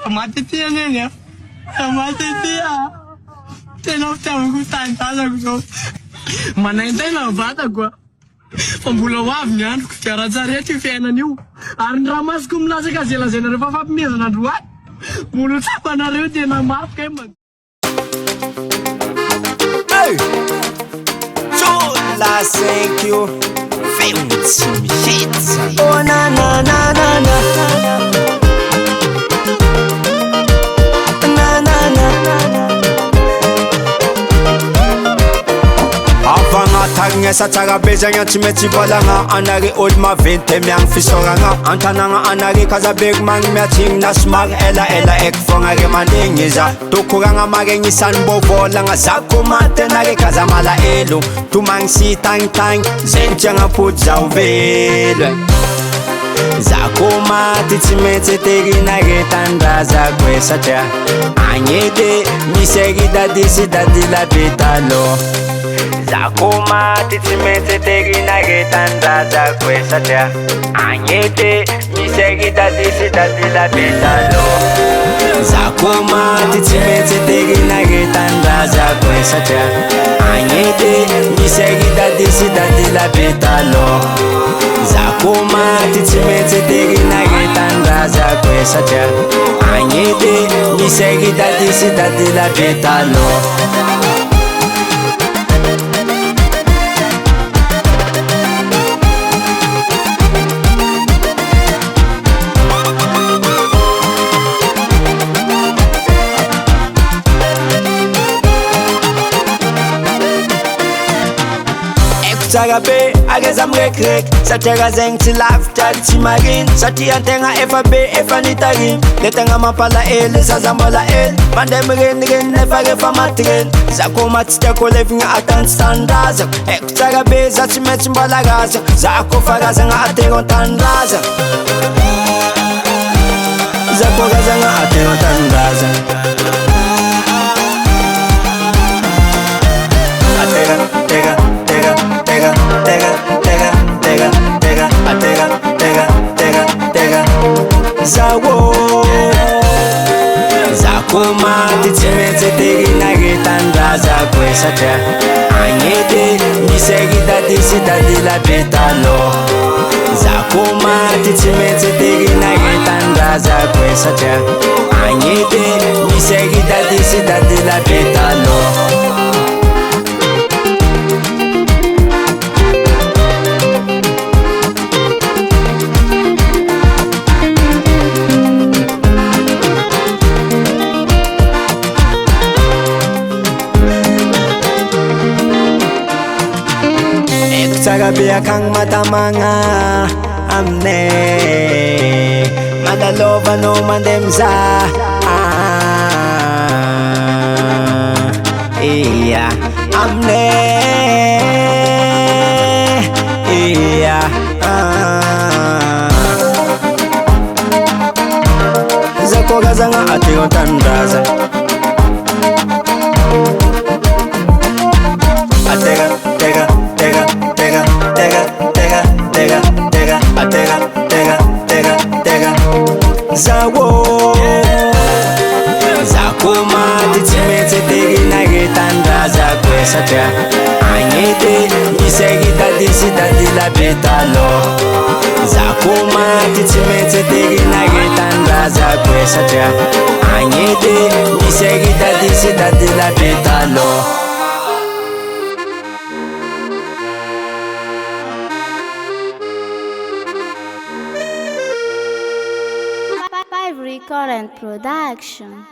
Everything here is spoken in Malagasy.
Matitia nene. Matitia. Tena utamu kutangaza kuzo. Manaenda na bata kwa. Pambulo wavy ny androko tsaratsara eto io fiainan'io ary ny raha masoko milazakazela rehefa fampimezana androany molo tsapanareo tena mafika ma. Hey! Chola 5 io feo tsy mihitsy. Oh na na na na na na na na avagna tsara be zagny tsy maintsy volagna anare olo maventy miagny fisoragna antanagna anare kazabery magny miatsigny na somary elaela eky fogna re manegny za tokoragna maregny isany mbô volagna za komaty anare kaza malaelo tomagny sy tagnitagny zegny tiagnapody zaho velo za komaty tsy maintsy terinare tandrazako e satria agny edy misy ery sy dady labe taloha za komaty tsy maintsy terinare tandrazako e satria agny edy misy ery sy dady labe taloha za komaty tsy maintsy terinare tandrazako e satria agny edy misy ery sy dady labe taloha za komaty tsy maintsy terinare tandrazako e satria agny edy misy ery sy dady labe taloha. Tsara be areza mirekireky satria raha zegny tsy lavitra ary tsy mariny satria antegna efa be efa nitariny le tegna mampalahelo zaza mbola ely mandeha mirenireny nefa rehefa maty reny za komaty tsy tiako levigna atanjy tandrazako haiko tsara be za tsy maintsy mbola razana za kofa razagna atero an-tandrazana za ko razagna atero an-tandrazana za komaty tsy maintsy terinare tandrazako e satria agny edy misy ery sy dady labe taloha za komaty tsy maintsy terinare tandrazako e satria agny edy misy ery sy dady labe taloha. Tsara be akagny matamagna aminay madalovanao mandeha mizaha iya aminay iya za ko razagna atero an-tandrazana atera tera tera za komaty tsy maintsy terinare tandrazako e satria agny edy misy ery sy dady labe taloha za komaty tsy maintsy terinare tandrazako e satria agny edy misy ery sy dady labe taloha. Five Recording Production.